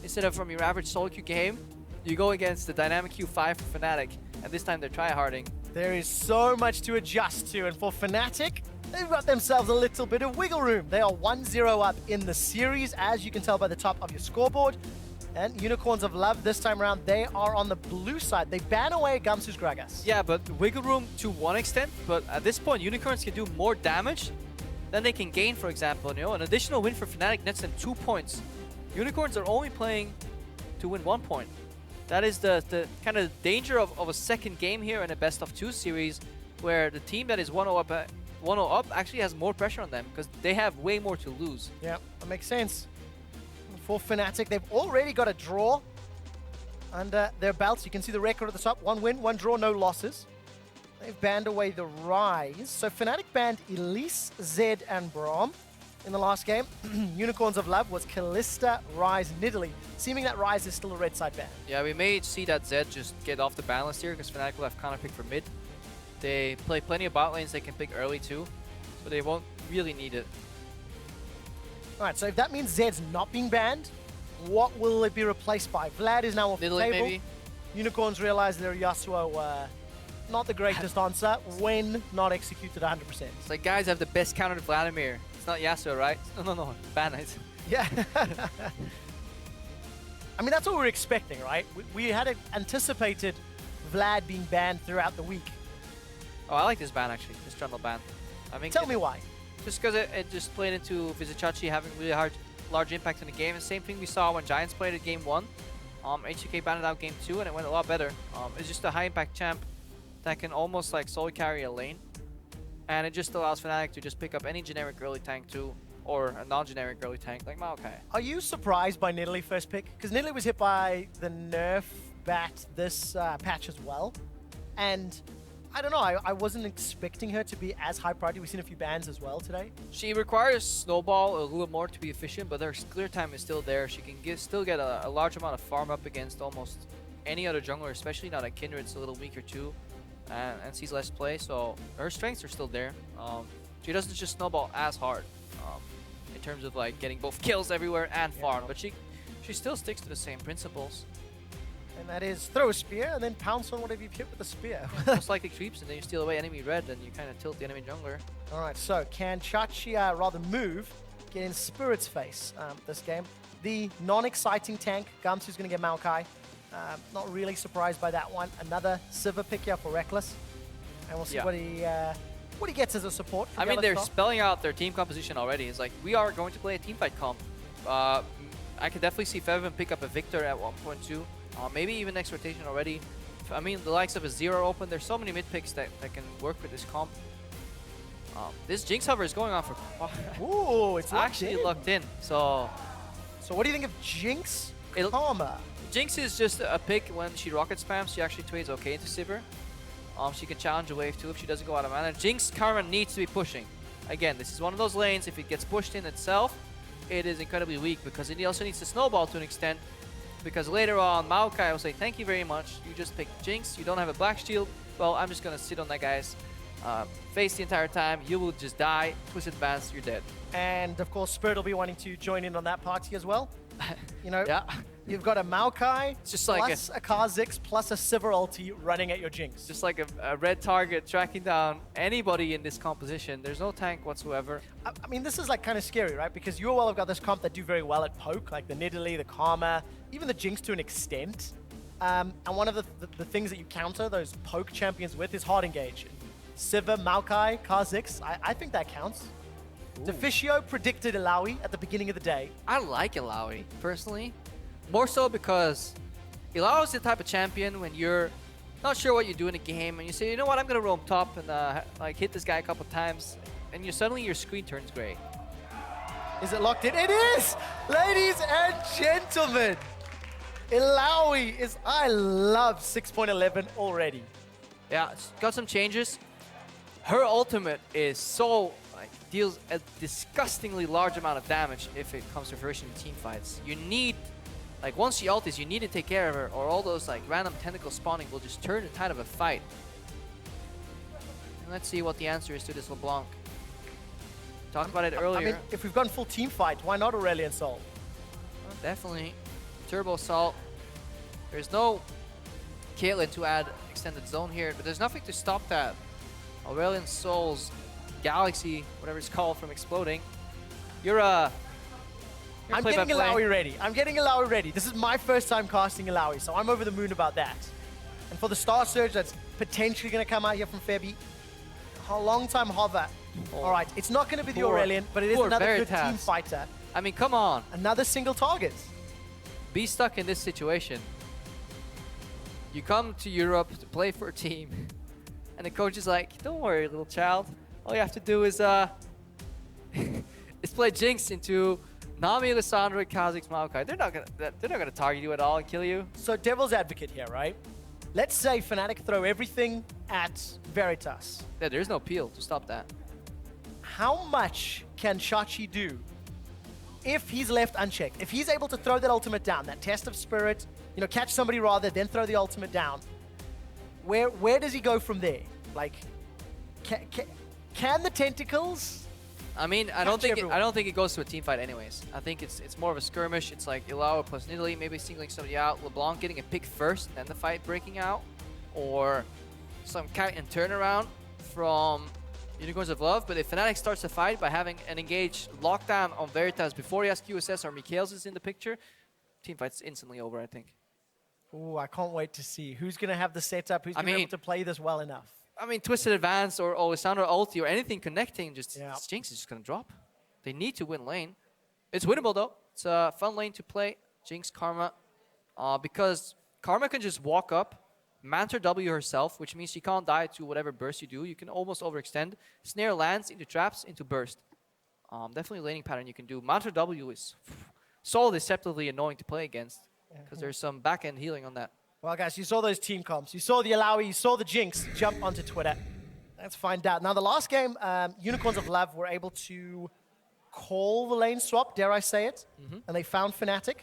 Instead of from your average solo queue game, you go against the dynamic Q5 for Fnatic, and this time they're tryharding. There is so much to adjust to, and for Fnatic, they've got themselves a little bit of wiggle room. They are 1-0 up in the series, as you can tell by the top of your scoreboard. And Unicorns of Love this time around, they are on the blue side. They ban away Gamsu's Gragas. Yeah, but wiggle room to one extent, but at this point, Unicorns can do more damage than they can gain, for example. You know, an additional win for Fnatic nets them 2 points. Unicorns are only playing to win 1 point. That is the kind of danger of a second game here in a best-of-2 series, where the team that is 1-0 up actually has more pressure on them, because they have way more to lose. Yeah, that makes sense. For Fnatic, they've already got a draw under their belts. You can see the record at the top. 1 win, 1 draw, no losses. They've banned away the Ryze. So Fnatic banned Elise, Zed, and Braum in the last game. Unicorns of Love was Kalista, Ryze, Nidalee. Seeming that Ryze is still a red side ban. Yeah, we may see that Zed just get off the ban list here, because Fnatic will have counter pick for mid. They play plenty of bot lanes they can pick early too, so they won't really need it. Alright, so if that means Zed's not being banned, what will it be replaced by? Vlad is now off the Nidalee table. maybe? Unicorns realize their Yasuo not the greatest answer when not executed 100%. It's like, guys have the best counter to Vladimir. It's not Yasuo, right? No, ban it. Yeah. I mean, that's what we're expecting, right? We had anticipated Vlad being banned throughout the week. Oh, I like this ban actually, this jungle ban. I mean, Tell me why. Just because it just played into Vizicsacsi having really large impact in the game. And same thing we saw when Giants played at game 1. HCK banned out game 2 and it went a lot better. It's just a high impact champ that can almost like solo carry a lane. And it just allows Fnatic to just pick up any generic early tank too, or a non-generic early tank like Maokai. Are you surprised by Nidalee first pick? Because Nidalee was hit by the nerf bat this patch as well. And I don't know, I wasn't expecting her to be as high priority. We've seen a few bans as well today. She requires Snowball a little more to be efficient, but her clear time is still there. She can still get a large amount of farm up against almost any other jungler, especially now that Kindred's a little weaker too and sees less play, so her strengths are still there. She doesn't just snowball as hard in terms of like getting both kills everywhere and farm, but she still sticks to the same principles. And that is throw a spear and then pounce on whatever you've hit with the spear. Most likely creeps and then you steal away enemy red and you kind of tilt the enemy jungler. Alright, so can Chachi rather move, get in Spirit's face this game? The non-exciting tank, Gamsu's going to get Maokai. Not really surprised by that one. Another Sivir pick here for Rekkles. And we'll see what he gets as a support. I mean, they're spelling out their team composition already. It's like, we are going to play a teamfight comp. I could definitely see Febiven pick up a Victor at 1.2. Maybe even next rotation already. I mean, the likes of a Zero open. There's so many mid picks that can work with this comp. This Jinx hover is going on for Ooh, it's actually locked in. So what do you think of Jinx Karma? Jinx is just a pick when she rocket spams. She actually trades okay into Sivir. She can challenge a wave too if she doesn't go out of mana. Jinx Karma needs to be pushing. Again, this is one of those lanes. If it gets pushed in itself, it is incredibly weak because it also needs to snowball to an extent. Because later on, Maokai will say, thank you very much. You just picked Jinx. You don't have a black shield. Well, I'm just going to sit on that guy's face the entire time. You will just die. Twisted Advance, you're dead. And of course, Spirit will be wanting to join in on that party as well. You know, yeah. You've got a Maokai, it's just plus like a Kha'Zix, plus a Sivir ulti running at your Jinx. Just like a red target tracking down anybody in this composition. There's no tank whatsoever. I mean, this is like kind of scary, right? Because UOL have got this comp that do very well at poke, like the Nidalee, the Karma, even the Jinx to an extent. And one of the things that you counter those poke champions with is hard engage. Sivir, Maokai, Kha'Zix, I think that counts. Deficio predicted Illaoi at the beginning of the day. I like Illaoi, personally. More so because Illaoi is the type of champion when you're not sure what you do in a game and you say, you know what, I'm going to roam top and like hit this guy a couple times and suddenly your screen turns gray. Is it locked in? It is! Ladies and gentlemen, Illaoi is, I love 6.11 already. Yeah, it's got some changes. Her ultimate is so, deals a disgustingly large amount of damage if it comes to fruition in team fights. You need, once she ultis, you need to take care of her or all those random tentacle spawning will just turn the tide of a fight. And let's see what the answer is to this LeBlanc. Talked about it earlier. I mean, if we've gone full team fight, why not Aurelion Sol? Well, definitely. Turbo Assault. There's no Caitlyn to add extended zone here, but there's nothing to stop that. Aurelion Soul's Galaxy, whatever it's called, from exploding. You're I'm getting Illaoi ready. I'm getting Illaoi ready. This is my first time casting Illaoi, so I'm over the moon about that. And for the Star Surge that's potentially going to come out here from Febi, a long time hover. All right, it's not going to be the Aurelion, but it is another Veritas. good team fighter. I mean, come on. Another single target. Be stuck in this situation. You come to Europe to play for a team, and the coach is like, "Don't worry, little child. All you have to do is is play Jinx into Nami, Lissandra, Kha'zix, Maokai. They're not gonna target you at all and kill you." So devil's advocate here, right? Let's say Fnatic throw everything at Veritas. Yeah, there's no peel to stop that. How much can Shachi do if he's left unchecked? If he's able to throw that ultimate down, that test of spirit, you know, catch somebody rather, then throw the ultimate down, where does he go from there? Like, can the tentacles? I mean, I don't think it goes to a team fight anyways. I think it's more of a skirmish. It's like Illaoi plus Nidalee, maybe singling somebody out, LeBlanc getting a pick first, then the fight breaking out, or some kite and turnaround from Unicorns of Love. But if Fnatic starts a fight by having an engaged lockdown on Veritas before he has QSS or Mikhails is in the picture, team fight's instantly over, I think. Ooh, I can't wait to see who's going to have the setup, who's going to be able to play this well enough. I mean, Twisted Advance or Lissandra ulti or anything connecting, just Jinx is just going to drop. They need to win lane. It's winnable, though. It's a fun lane to play. Jinx, Karma. Because Karma can just walk up, Manta W herself, which means she can't die to whatever burst you do. You can almost overextend. Snare lands into traps, into burst. Definitely a laning pattern you can do. Manta W is so deceptively annoying to play against because there's some back-end healing on that. Well, guys, you saw those team comps. You saw the Illaoi, you saw the Jinx jump onto Twitter. Let's find out. Now, the last game, Unicorns of Love were able to call the lane swap, dare I say it, and they found Fnatic,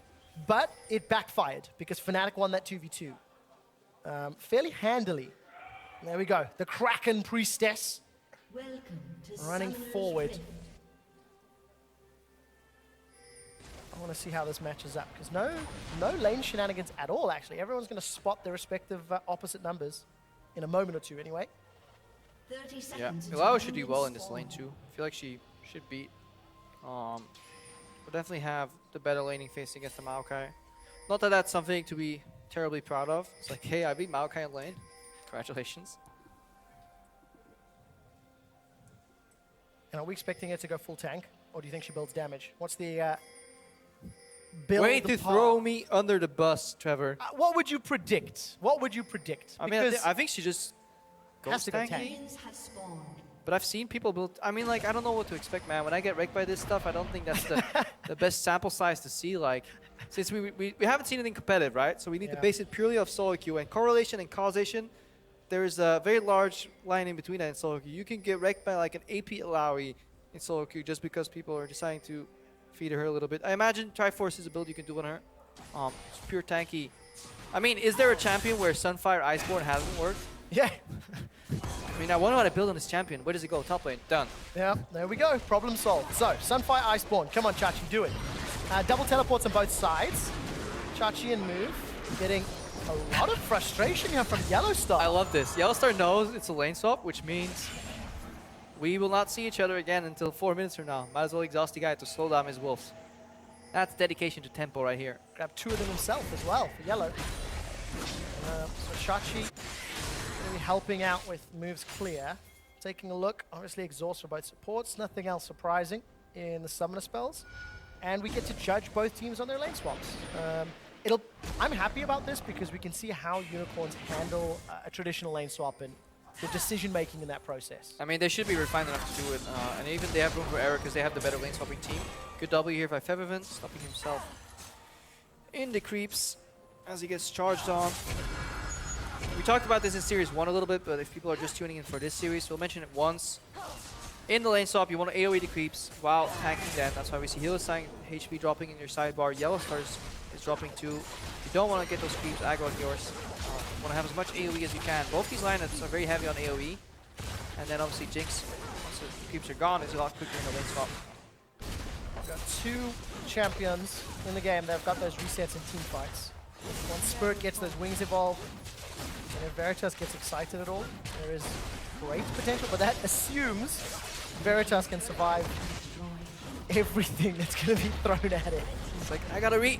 but it backfired because Fnatic won that 2v2 fairly handily. There we go. The Kraken Priestess running forward. I want to see how this matches up, because no lane shenanigans at all, actually. Everyone's going to spot their respective opposite numbers in a moment or two anyway. 30 seconds. Yeah, Illaoi should do well in this lane too. I feel like she should beat. Will definitely have the better laning phase against the Maokai. Not that that's something to be terribly proud of. It's like, hey, I beat Maokai in lane. Congratulations. And are we expecting her to go full tank, or do you think she builds damage? What's the build? Way to throw me under the bus, Trevor. What would you predict? What would you predict? I mean, I think she just goes tanky. But I've seen people build. I mean, like, I don't know what to expect, man. When I get wrecked by this stuff, I don't think that's the best sample size to see. Like, since we haven't seen anything competitive, right? So we need to base it purely off solo queue and correlation and causation. There is a very large line in between that in solo queue. You can get wrecked by like an AP Illaoi in solo queue just because people are deciding to feed her a little bit. I imagine Triforce is a build you can do on her. It's pure tanky. I mean, is there a champion where Sunfire Iceborne hasn't worked? Yeah. I mean, I wonder how to build on this champion. Where does it go? Top lane. Done. Yeah, there we go. Problem solved. So, Sunfire Iceborne. Come on, Chachi, do it. Double teleports on both sides. Chachi and move. Getting a lot of frustration here from YellowStar. I love this. YellowStar knows it's a lane swap, which means we will not see each other again until 4 minutes from now. Might as well exhaust the guy to slow down his wolves. That's dedication to tempo right here. Grab 2 of them himself as well for Yellow. So Chachi really helping out with moves clear. Taking a look, obviously exhaust for both supports. Nothing else surprising in the summoner spells. And we get to judge both teams on their lane swaps. I'm happy about this because we can see how Unicorns handle a traditional lane swap and the decision making in that process. I mean, they should be refined enough to do it. And even they have room for error because they have the better lane swapping team. Good W here by Febiven, stopping himself in the creeps as he gets charged on. We talked about this in Series 1 a little bit, but if people are just tuning in for this series, we'll mention it once. In the lane swap, you want to AoE the creeps while tanking them. That's why we see Hylissang HP dropping in your sidebar. YellowStar is dropping too. You don't want to get those creeps aggro on yours. You want to have as much AoE as you can. Both these lineups are very heavy on AoE. And then obviously Jinx, once the creeps are gone, is a lot quicker in the lane swap. Got 2 champions in the game that have got those resets in team fights. Once Spirit gets those wings evolved, and if Veritas gets excited at all, there is great potential, but that assumes Veritas can survive everything that's going to be thrown at it. It's like, I gotta read.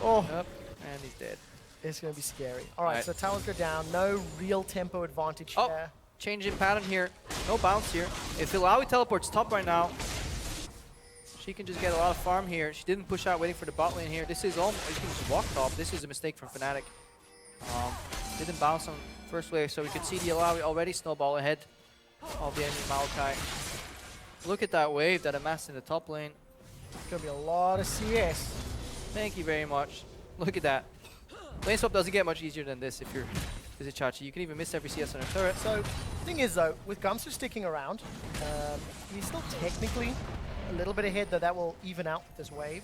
Oh, Yep, and he's dead. it's going to be scary. All right, Right. so towers go down. No real tempo advantage Oh, here. change in pattern here. No bounce here. If Illaoi teleports top right now, she can just get a lot of farm here. She didn't push out waiting for the bot lane here. This is almost, you can just walk top. This is a mistake from Fnatic. Didn't bounce on first wave, so we could see the Illaoi already snowball ahead of the enemy Maokai. Look at that wave that amassed in the top lane. It's going to be a lot of CS. Thank you very much. Look at that. Lane swap doesn't get much easier than this if you're Vizicsacsi. You can even miss every CS on a turret. So, thing is though, with Gamsu sticking around, he's still technically a little bit ahead, though that will even out with this wave.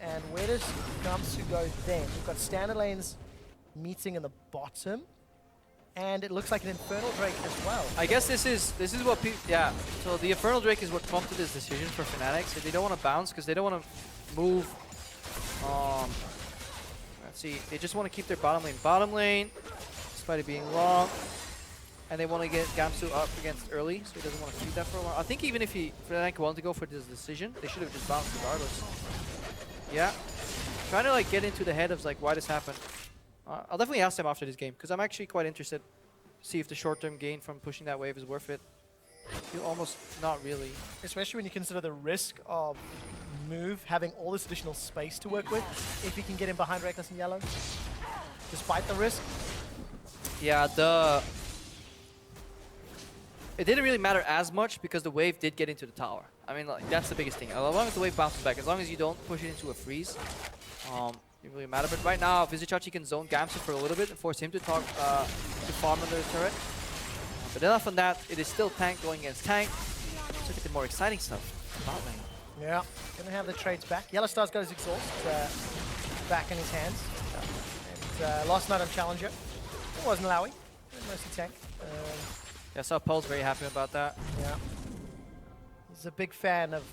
And where does Gamsu go then? We've got standard lanes meeting in the bottom, and it looks like an Infernal Drake as well. I guess this is what yeah. So the Infernal Drake is what prompted this decision for Fnatic. So they don't want to bounce because they don't want to move. Let's see. They just want to keep their bottom lane, despite it being long, and they want to get Gamsu up against early, so he doesn't want to feed that for a while. I think even if Fnatic wanted to go for this decision, they should have just bounced regardless. Yeah, trying to like get into the head of like why this happened. I'll definitely ask them after this game because I'm actually quite interested to see if the short-term gain from pushing that wave is worth it. I feel almost not really. Especially when you consider the risk of move having all this additional space to work with, if you can get in behind Rekkles and Yellow, despite the risk. Yeah, it didn't really matter as much because the wave did get into the tower. I mean, like, that's the biggest thing. As long as the wave bounces back, as long as you don't push it into a freeze, it doesn't really matter. But right now, Vizicsacsi can zone Gamsu for a little bit and force him to talk to farm under the turret. But enough on that, it is still tank going against tank. Let's look at the more exciting stuff. Bot lane. Yeah, gonna have the trades back. YellowStar's got his exhaust back in his hands. And last night on Challenger, it wasn't Illaoi, mostly tank. Yeah, I saw Poe's very happy about that. Yeah. He's a big fan of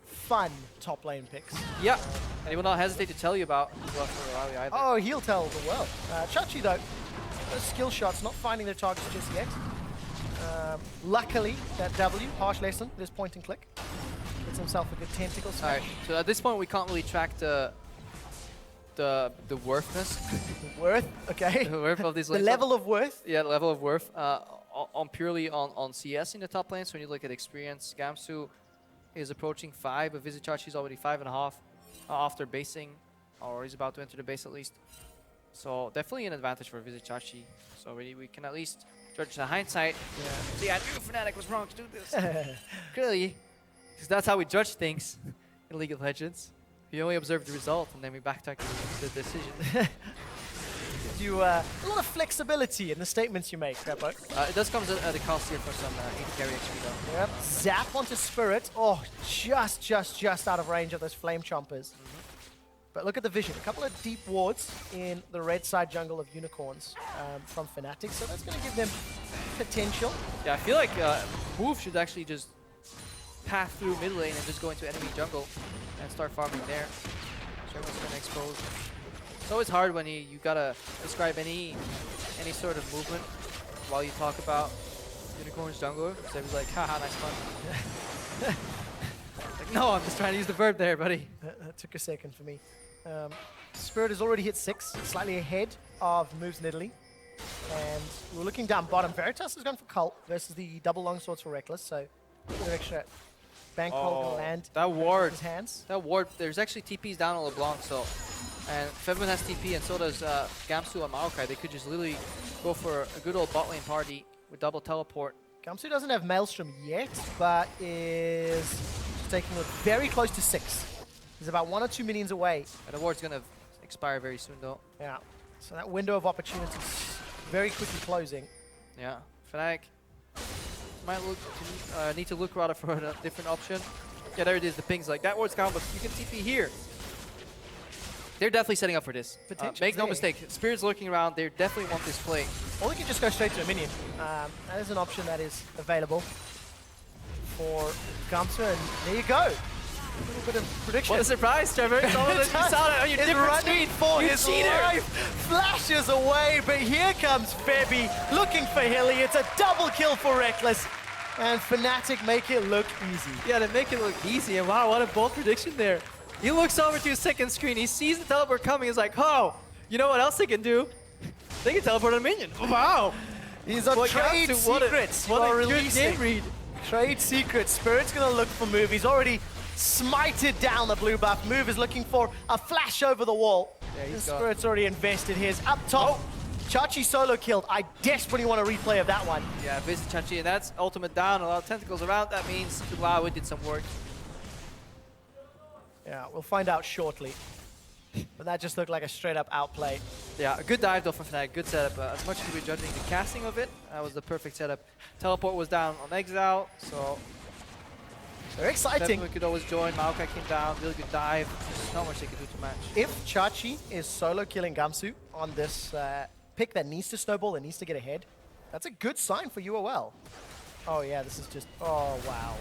fun top lane picks. Yeah, and he will not hesitate to tell you about Illaoi either. Oh, he'll tell the world. Chachi though, those skill shots not finding their targets just yet. Luckily, that W, harsh lesson, this point and click. Gets himself a good tentacle smash. Alright, so at this point we can't really track the worthness. Worth, okay. The worth of this The lane. level of worth. Yeah, the level of worth on purely on CS in the top lane. So when you look at experience, Gamsu is approaching 5, but Vizicsacsi is already 5.5 after basing, or he's about to enter the base at least. So definitely an advantage for Vizicsacsi. So we can at least judge the hindsight. Yeah. See, I knew Fnatic was wrong to do this. Clearly, because that's how we judge things in League of Legends. We only observe the result and then we backtrack to the decision. A lot of flexibility in the statements you make, Repo. It does come at a cost here for some AD carry XP though. Yep. Zap onto Spirit. Oh, just out of range of those flame chompers. But look at the vision. A couple of deep wards in the red side jungle of Unicorns from Fnatic. So that's going to give them potential. Yeah, I feel like Move should actually just path through mid lane and just go into enemy jungle and start farming there. So everyone's going to expose. It's always hard when you gotta describe any sort of movement while you talk about Unicorn's jungler. So everyone's like, haha, nice fun. Like, no, I'm just trying to use the verb there, buddy. That took a second for me. Spirit has already hit 6, slightly ahead of Move's Nidalee. And we're looking down bottom. Veritas has gone for Cult versus the double longswords for Rekkles. So a bit of extra bankroll gonna land that ward. in his hands. That ward, there's actually TPs down on LeBlanc, so. And Febiven has TP, and so does Gamsu and Maokai. They could just literally go for a good old bot lane party with double teleport. Gamsu doesn't have Maelstrom yet, but is taking it very close to 6. He's about 1 or 2 minions away. And the ward's gonna expire very soon, though. Yeah. So that window of opportunity is very quickly closing. Yeah. Fnatic might need to look rather for a different option. Yeah, there it is. The ping's like that ward's gone, but you can TP here. They're definitely setting up for this. Make no mistake. Spirit's lurking around. They definitely want this play. Or they can just go straight to a minion. That is an option that is available. for Gamsu, and there you go. A little bit of prediction. What a surprise, Trevor. You saw that on your Is different running screen. for You his cheater. life. Flashes away, but here comes Feby looking for Hilly. It's a double kill for Rekkles. And Fnatic make it look easy. Yeah, to make it look easy. And wow, what a bold prediction there. He looks over to his second screen. He sees the teleport coming. He's like, oh, you know what else they can do? They can teleport a minion. Wow. He's on Well, trade Gamsu, secrets. What a good releasing. game read. Trade secrets. Spirit's gonna look for Move. He's already smited down the blue buff. Move is looking for a flash over the wall. Yeah, he's got- Spirit's already invested his. Up top, Chachi solo killed. I desperately want a replay of that one. Yeah, Vizicsacsi, and that's ultimate down. A lot of tentacles around. That means Illaoi did some work. Yeah, we'll find out shortly. But that just looked like a straight up outplay. Yeah, a good dive though from Fnatic. Good setup. As much as we were judging the casting of it, that was the perfect setup. Teleport was down on Exile, so Very exciting. Febiven could always join. Maokai came down. Really good dive. There's not much they could do to match. If Chachi is solo killing Gamsu on this pick that needs to snowball, that needs to get ahead, that's a good sign for UOL. Oh yeah, this is just, oh wow.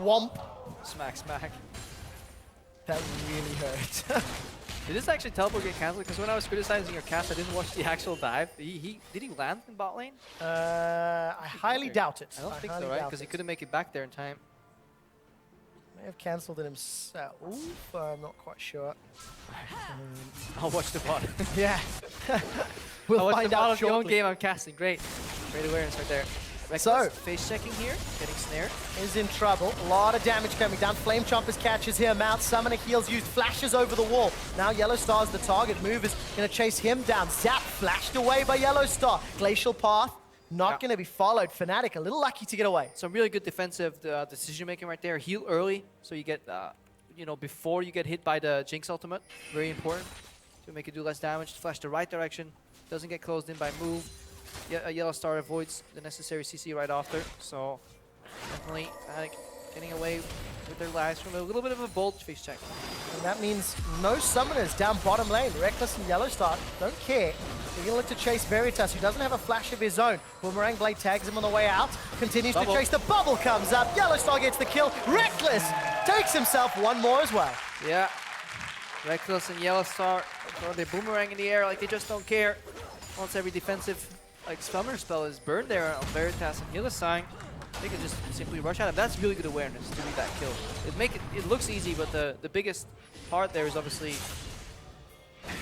Womp. Smack, smack. That really hurt. Did this actually teleport get cancelled? Because when I was criticizing your cast, I didn't watch the actual dive. Did he land in bot lane? I highly doubt it. I don't think highly so, right? doubt Because he it. couldn't make it back there in time. May have cancelled it himself. I'm not quite sure. I'll watch the bot. Yeah. I'll We'll watch find the bot out of your own shortly. game I'm casting. Great. Great awareness right there. So- Rekkles face checking here, getting snared. Is in trouble. A lot of damage coming down. Flame Chompers catches him out. Summoner heals used. Flashes over the wall. Now YellowStar's the target. Move is going to chase him down. Zap flashed away by YellowStar. Glacial Path not Yeah. going to be followed. Fnatic a little lucky to get away. Some really good defensive decision making right there. Heal early, so you get, you know, before you get hit by the Jinx ultimate. Very important to make it do less damage. Flash the right direction. Doesn't get closed in by move. Yeah, YellowStar avoids the necessary CC right after. So definitely getting away with their lives from a little bit of a bold face check. And that means no summoners down bottom lane. Rekkles and YellowStar don't care. They're going to look to chase Veritas, who doesn't have a flash of his own. Boomerang Blade tags him on the way out. Continues Bubble. to chase. The bubble comes up. YellowStar gets the kill. Rekkles takes himself one more as well. Yeah. Rekkles and YellowStar throw their boomerang in the air like they just don't care. Once every defensive summoner spell is burned there on Veritas and Hylissang, they can just simply rush at him. That's really good awareness to read that kill. It looks easy, but the biggest part there is obviously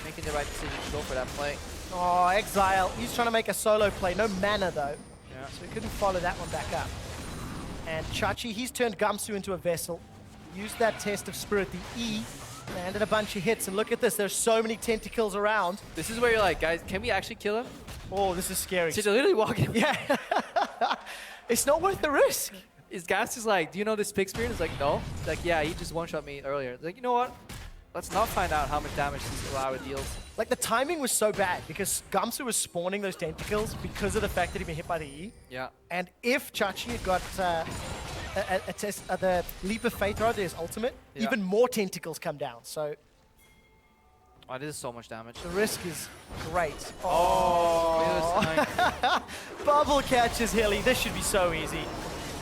making the right decision to go for that play. Oh, Exile. He's trying to make a solo play. No mana, though. Yeah. So he couldn't follow that one back up. And Chachi, he's turned Gamsu into a vessel. Used that test of spirit, the E. Landed a bunch of hits. And look at this. There's so many tentacles around. This is where you're like, guys, can we actually kill him? Oh, this is scary. So they're literally walking. Yeah. It's not worth the risk. Is Gas just like, do you know this pick experience? It's like, no. It's like, yeah, he just one-shot me earlier. It's like, you know what? Let's not find out how much damage this Illaoi deals. Like, the timing was so bad because Gamsu was spawning those tentacles because of the fact that he'd been hit by the E. Yeah. And if Chachi had got a test, the Leap of Faith, rather, his ultimate, Yeah. even more tentacles come down. So Oh, this is so much damage. the risk is great. Oh. Bubble catches Hilly. This should be so easy.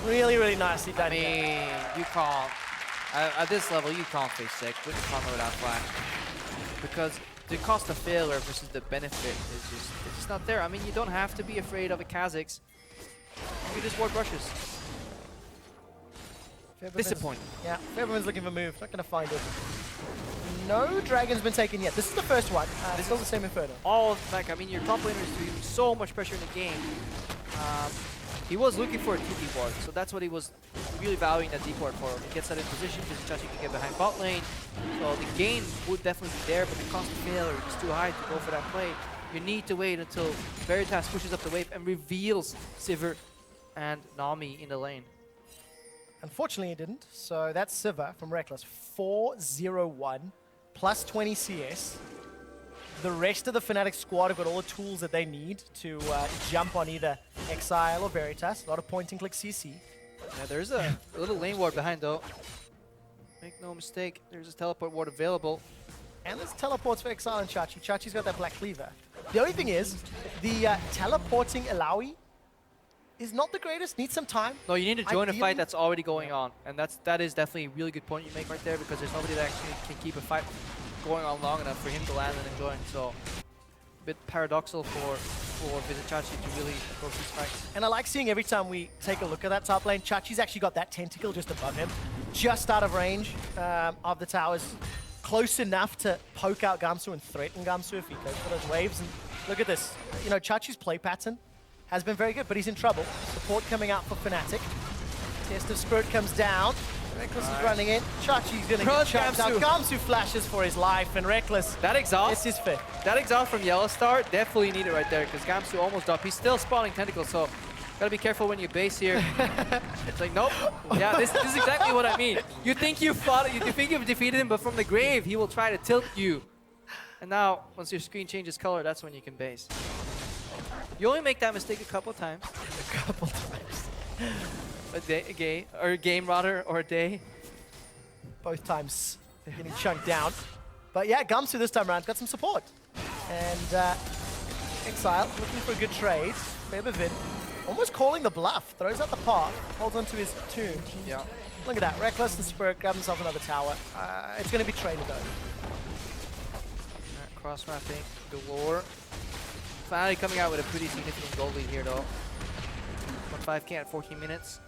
Really, really nicely I done. mean, you can't. At this level, you can't face 6 with the combo without flash. Because the cost of failure versus the benefit is it's just not there. I mean, you don't have to be afraid of a Kha'zix. You just ward brushes. Febiven's- Disappointing. Yeah, Febiven's looking for move. Not going to find it. No dragon's been taken yet. This is the first one. This is still the same Inferno. All back. I mean, your top laner is doing so much pressure in the game. He was looking for a TP ward, so that's what he was really valuing that deep ward for. He gets that in position because Chachi can get behind bot lane. So the gain would definitely be there, but the cost of failure is too high to go for that play. You need to wait until Veritas pushes up the wave and reveals Sivir and Nami in the lane. Unfortunately, it didn't. So that's Sivir from Rekkles. 4-0-1, plus 20 CS. The rest of the Fnatic squad have got all the tools that they need to jump on either Exile or Veritas. A lot of point and click CC. Yeah, there's a little lane ward behind though. Make no mistake, there's a teleport ward available. And there's teleports for Exile and Chachi. Chachi's got that Black Cleaver. The only thing is, the teleporting Illaoi is not the greatest. Needs some time. No, you need to join a Ideally- fight that's already going on, and that is definitely a really good point you make right there, because there's nobody that actually can keep a fight going on long enough for him to land and enjoy. So, a bit paradoxical for Vizicsacsi to really approach these fights. And I like seeing every time we take a look at that top lane, Chachi's actually got that tentacle just above him, just out of range of the towers, close enough to poke out Gamsu and threaten Gamsu if he goes for those waves. And look at this, you know, Chachi's play pattern has been very good, but he's in trouble. Support coming out for Fnatic. Test of Spirit comes down. Rekkles is running in. Chachi's gonna get chunked out. Gamsu flashes for his life, and Rekkles, That exhaust, it's his fifth. that exhaust from YellowStar definitely needed right there, because Gamsu almost dropped. He's still spawning tentacles, so gotta be careful when you base here. It's like, nope. Yeah, this is exactly what I mean. You think you fought, you think you've defeated him, but from the grave, he will try to tilt you. And now, once your screen changes color, that's when you can base. You only make that mistake a couple times. A couple times. A game rather, or a day. Both times they're getting chunked down. But yeah, Gamsu this time around got some support. And Exile looking for a good trade. Febiven almost calling the bluff. Throws out the path, holds onto his tomb. Yeah. Look at that. Rekkles and Spirit grab himself another tower. It's going to be traded though. Cross mapping galore. Finally coming out with a pretty significant goal lead here though. 1-5K at 14 minutes.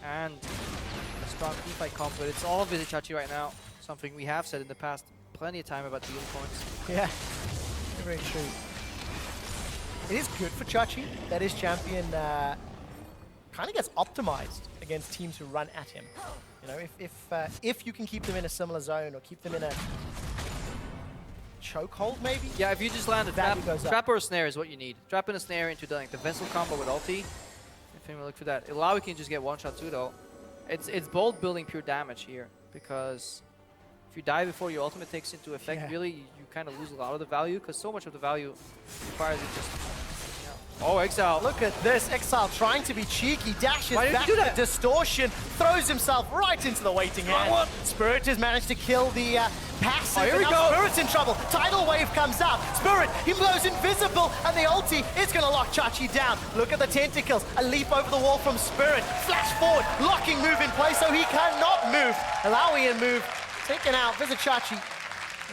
And a strong teamfight comp, but it's all Vizicsacsi right now. Something we have said in the past plenty of time about the unicorns. Yeah, very true. It is good for Chachi that his champion kind of gets optimized against teams who run at him. You know, if you can keep them in a similar zone or keep them in a chokehold maybe. Yeah, if you just land a Value goes up. trap or a snare is what you need. Trap and a snare into the vessel combo with ulti. I think we'll look for that. Illaoi can just get one shot too though. It's bold building pure damage here, because if you die before your ultimate takes into effect, Yeah. really you kind of lose a lot of the value, because so much of the value requires you just. Oh, Exile. Look at this, Exile trying to be cheeky, dashes Why did he back do to that? Distortion, throws himself right into the waiting hand. one. Spirit has managed to kill the passive. Oh, here we and now go. Spirit's in trouble. Tidal Wave comes out. Spirit, he blows invisible, and the ulti is going to lock Chachi down. Look at the tentacles, a leap over the wall from Spirit. Flash forward, locking move in place so he cannot move. Illaoi in move, taken out. Vizicsacsi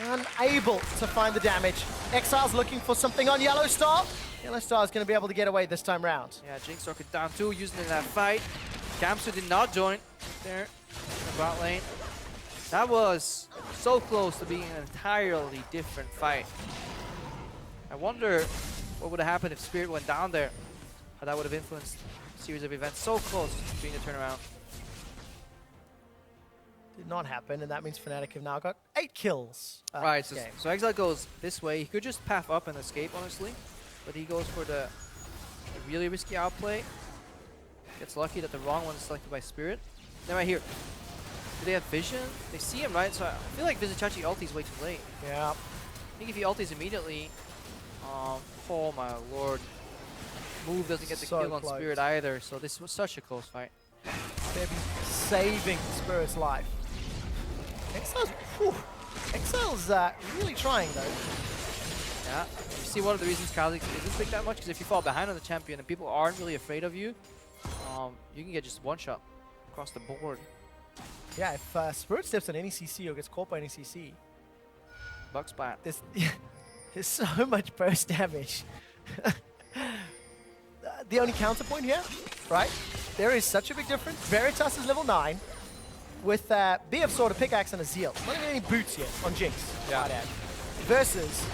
unable to find the damage. Exile's looking for something on YellowStar. YellowStar is going to be able to get away this time round. Yeah, Jinx rocket down too, using it in that fight. Gamsu did not join there in the bot lane. That was so close to being an entirely different fight. I wonder what would have happened if Spirit went down there. How that would have influenced a series of events so close to being a turnaround. Did not happen, and that means Fnatic have now got 8 kills. Right, this game. so Exile goes this way. He could just path up and escape, honestly. But he goes for the really risky outplay. Gets lucky that the wrong one is selected by Spirit. Then right here. Do they have vision? They see him, right? So I feel like Vizicsacsi ulti's way too late. Yeah. I think if he ultis immediately, oh my lord. Move doesn't get the So kill on close. Spirit either, so this was such a close fight. They're saving Spirit's life. Exile's really trying, though. Yeah, you see one of the reasons Kha'zix isn't big that much, because if you fall behind on the champion and people aren't really afraid of you, you can get just one shot across the board. Yeah, if Spirit steps on any CC or gets caught by any CC, Buck splat. there's so much burst damage. The only counterpoint here, right? There is such a big difference. Veritas is level 9 with BF Sword, a pickaxe, and a Zeal. Not even any boots yet on Jinx. Yeah. Might add. Versus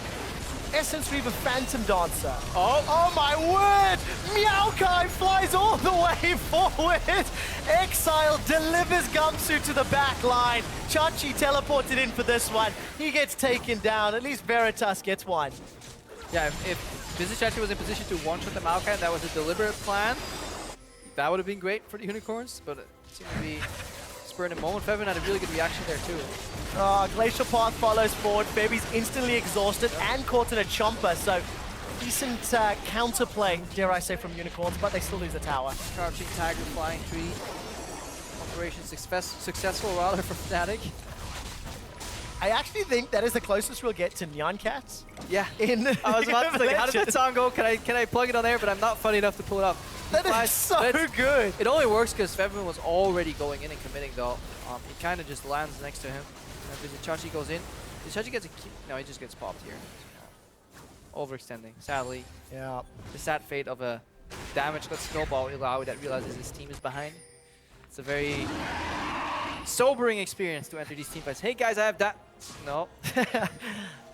Essence Reaver Phantom Dancer. Oh my word! Maokai flies all the way forward. Exile delivers Gamsu to the back line. Chachi teleported in for this one. He gets taken down. At least Veritas gets one. Yeah, if Vizicsacsi was in position to one-shot the Maokai, that was a deliberate plan, that would have been great for the Unicorns, but it seemed to be Spirit in a moment. Febiven had a really good reaction there too. Glacial Path follows forward. Baby's instantly exhausted and caught in a chomper, so decent counterplay, dare I say, from Unicorns, but they still lose the tower. Crouching Tiger, Flying Tree. Operation successful rather for Fnatic. I actually think that is the closest we'll get to Nyan Cats. Yeah. In I was about to say, how does that Legends. song go? Can I plug it on there? But I'm not funny enough to pull it up. That is so good. It only works because Febiven was already going in and committing though. He kind of just lands next to him. And Vizicsacsi goes in. Vizicsacsi gets a no, he just gets popped here. Overextending, sadly. Yeah. The sad fate of a damage got snowball Illaoi that realizes his team is behind. It's a very sobering experience to enter these team fights. Hey guys, I have that. No.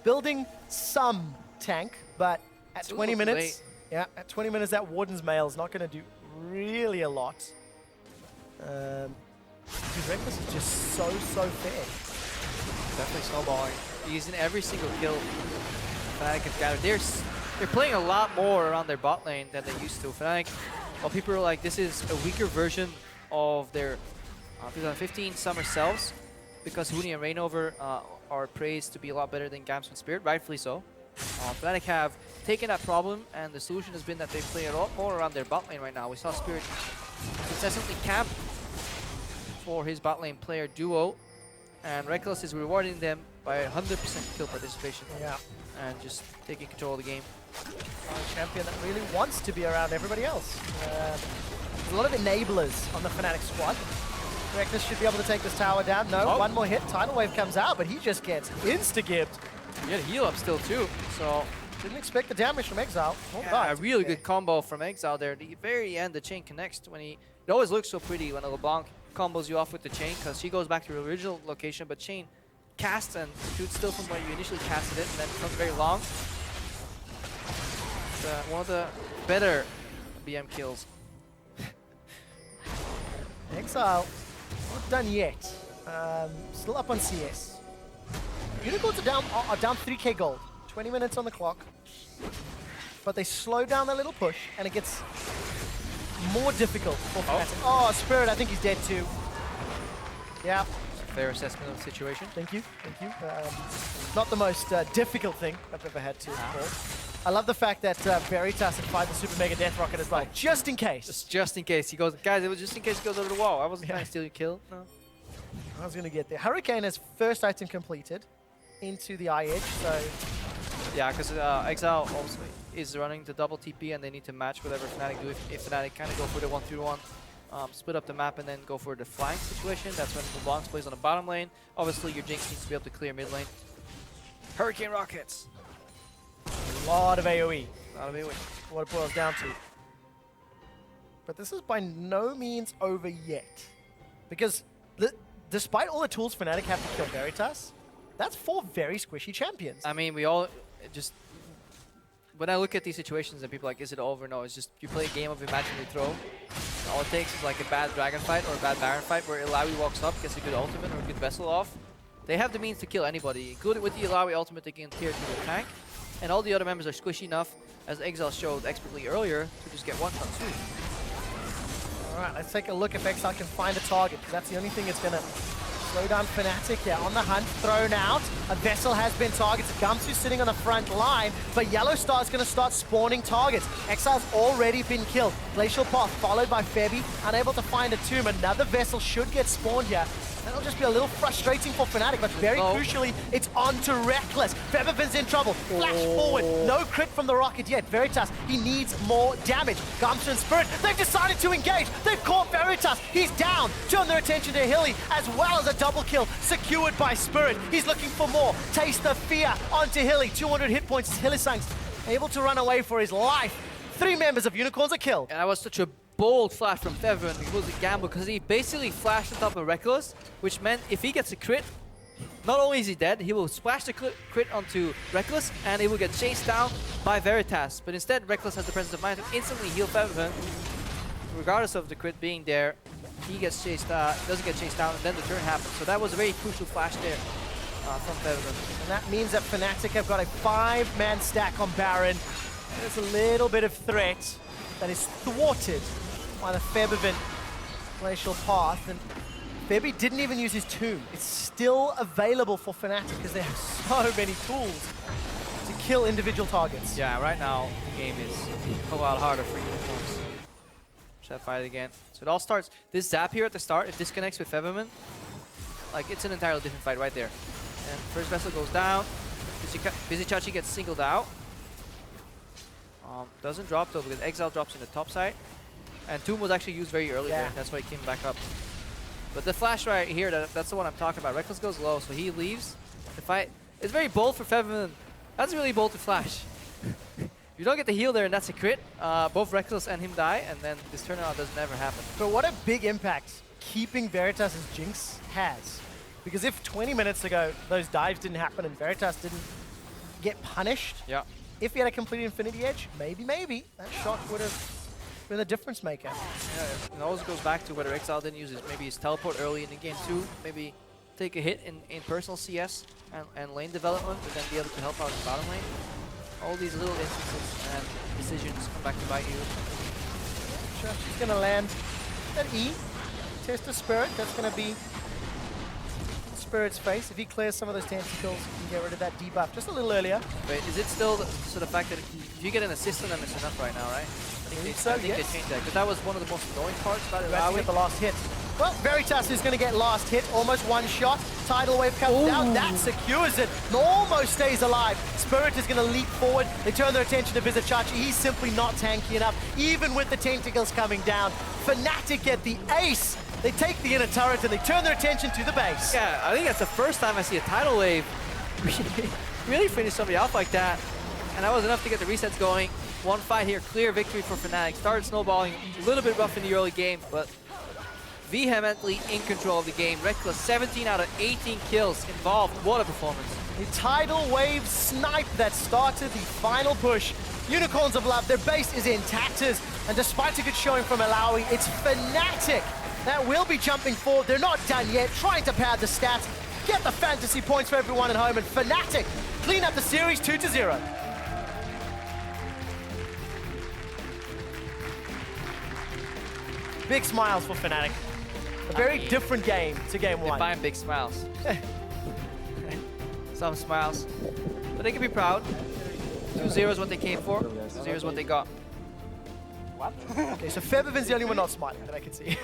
Building some tank, but at It's a 20 little minutes, late. yeah, at 20 minutes, that Warden's Mail is not going to do really a lot. Because Rekkles is just so fair. Definitely snowballing. He's in every single kill Fnatic have gathered. They're playing a lot more around their bot lane than they used to. Fnatic, well, people are like, this is a weaker version of their 2015 summer selves because Huni and Reignover are praised to be a lot better than Gamsu and Spirit, rightfully so. Fnatic have taken that problem, and the solution has been that they play a lot more around their bot lane right now. We saw Spirit incessantly camp for his bot lane player duo, and Rekkles is rewarding them by 100% kill participation. Yeah. And just taking control of the game. A champion that really wants to be around everybody else. There's a lot of enablers on the Fnatic squad. Rekkles should be able to take this tower down. No, one more hit, Tidal Wave comes out, but he just gets insta-gibbed. You had a heal up still too, so Didn't expect the damage from Exile. yeah, a really good combo from Exile there. At the very end, the chain connects when it always looks so pretty when a LeBlanc combos you off with the chain because she goes back to her original location, but chain casts and shoots still from where you initially casted it, and then becomes very long. It's, one of the better BM kills. Exile, not done yet. Still up on CS. Unicorns are down 3k gold. 20 minutes on the clock. But they slow down their little push, and it gets more difficult for Fnatic. Oh, Spirit, I think he's dead too. Yeah. Fair assessment of the situation. Thank you, thank you. Not the most difficult thing I've ever had to call. I love the fact that Veritas had fired the Super Mega Death Rocket as well, just in case. Just in case. He goes, guys, it was just in case he goes over the wall. I wasn't trying to steal your kill. No. I was going to get there. Hurricane has first item completed into the eye edge, so... Yeah, because Exile also is running the double TP and they need to match whatever Fnatic do. If Fnatic kind of go for the 1-3-1, split up the map and then go for the flank situation, that's when LeBlanc plays on the bottom lane. Obviously, your Jinx needs to be able to clear mid lane. Hurricane Rockets. A lot of AoE. That'll be a win. What it boils down to. But this is by no means over yet. Because despite all the tools Fnatic have to kill Veritas, that's 4 very squishy champions. I mean, we all just... When I look at these situations and people are like, is it over? No, it's just you play a game of imaginary throw. All it takes is like a bad dragon fight or a bad baron fight where Illaoi walks up, gets a good ultimate or a good vessel off. They have the means to kill anybody, including with the Illaoi ultimate they can clear through the tank. And all the other members are squishy enough, as Exile showed expertly earlier, to just get one shot too. Alright, let's take a look if Exile can find a target, because that's the only thing that's going to slow down Fnatic. Yeah, on the hunt, thrown out. A vessel has been targeted. Gamsu sitting on the front line, but YellowStar is going to start spawning targets. Exile's already been killed. Glacial Path followed by Febi, unable to find a tomb. Another vessel should get spawned here. That'll just be a little frustrating for Fnatic, but very crucially, it's on to Rekkles. Febiven's in trouble. Flash forward. No crit from the rocket yet. Veritas, he needs more damage. Gamsu and Spirit, they've decided to engage. They've caught Veritas. He's down. Turn their attention to Hilly, as well as a double kill secured by Spirit. He's looking for more. Taste of fear onto Hilly. 200 hit points. Hylissang's able to run away for his life. 3 members of Unicorns are killed. And that was such a bold flash from Febiven. It was a gamble because he basically flashed on top of Rekkles, which meant if he gets a crit, not only is he dead, he will splash the crit onto Rekkles and he will get chased down by Veritas. But instead, Rekkles has the presence of mind to instantly heal Febiven. Regardless of the crit being there, he gets chased, doesn't get chased down, and then the turn happens. So that was a very crucial flash there from Febiven. And that means that Fnatic have got a 5-man stack on Baron. There's a little bit of threat that is thwarted by the Febiven Glacial Path, and Febi didn't even use his tomb. It's still available for Fnatic because they have so many tools to kill individual targets. Yeah, right now the game is a lot harder for Unicorns. Should fight again. So it all starts, this zap here at the start, it disconnects with Febiven. Like, it's an entirely different fight right there. And first vessel goes down. Vizicsacsi gets singled out. Doesn't drop though because Exile drops in the top side. And Tomb was actually used very early there. That's why he came back up. But the flash right here, that's the one I'm talking about. Rekkles goes low, so he leaves. The fight is very bold for Febiven. That's really bold to flash. You don't get the heal there, and that's a crit. Both Rekkles and him die, and then this turnaround doesn't ever happen. But what a big impact keeping Veritas' Jinx has. Because if 20 minutes ago those dives didn't happen and Veritas didn't get punished, Yeah. if he had a complete Infinity Edge, maybe, that shot would have been the difference maker. Yeah, it always goes back to whether Exile didn't use maybe his teleport early in the game too. Maybe take a hit in personal CS and lane development, and then be able to help out in bottom lane. All these little instances and decisions come back to bite you. Sure, she's going to land at E. Test of Spirit. That's going to be Spirit's face. If he clears some of those tentacles, he can get rid of that debuff just a little earlier. But is it still the fact that if you get an assist on them, it's enough right now, right? I think they changed that, because that was one of the most annoying parts about it. Get the last hit. Well, Veritas is going to get last hit, almost one shot. Tidal Wave comes down, that secures it. And almost stays alive. Spirit is going to leap forward. They turn their attention to Vizicsacsi. He's simply not tanky enough, even with the tentacles coming down. Fnatic get the ace. They take the inner turret and they turn their attention to the base. Yeah, I think that's the first time I see a Tidal Wave really finish somebody off like that. And that was enough to get the resets going. One fight here, clear victory for Fnatic. Started snowballing, a little bit rough in the early game, but vehemently in control of the game. Rekkles, 17 out of 18 kills involved. What a performance. The Tidal Wave snipe that started the final push. Unicorns of Love, their base is in tatters. And despite a good showing from Illaoi, it's Fnatic that will be jumping forward. They're not done yet, trying to pad the stats, get the fantasy points for everyone at home, and Fnatic clean up the series 2-0. Big smiles for Fnatic. A very different game to game one. Define big smiles. Some smiles. But they can be proud. 2-0 is what they came for. 2-0 is what they got. What? Okay, so Febiven's the only one not smiling that I can see.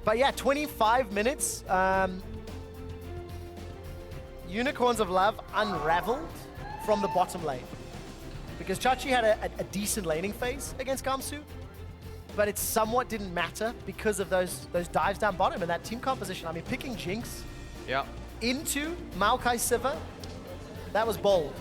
But yeah, 25 minutes. Unicorns of Love unraveled from the bottom lane. Because Chachi had a decent laning phase against Gamsu, but it somewhat didn't matter because of those dives down bottom and that team composition. I mean, picking Jinx into Maokai Sivir, that was bold.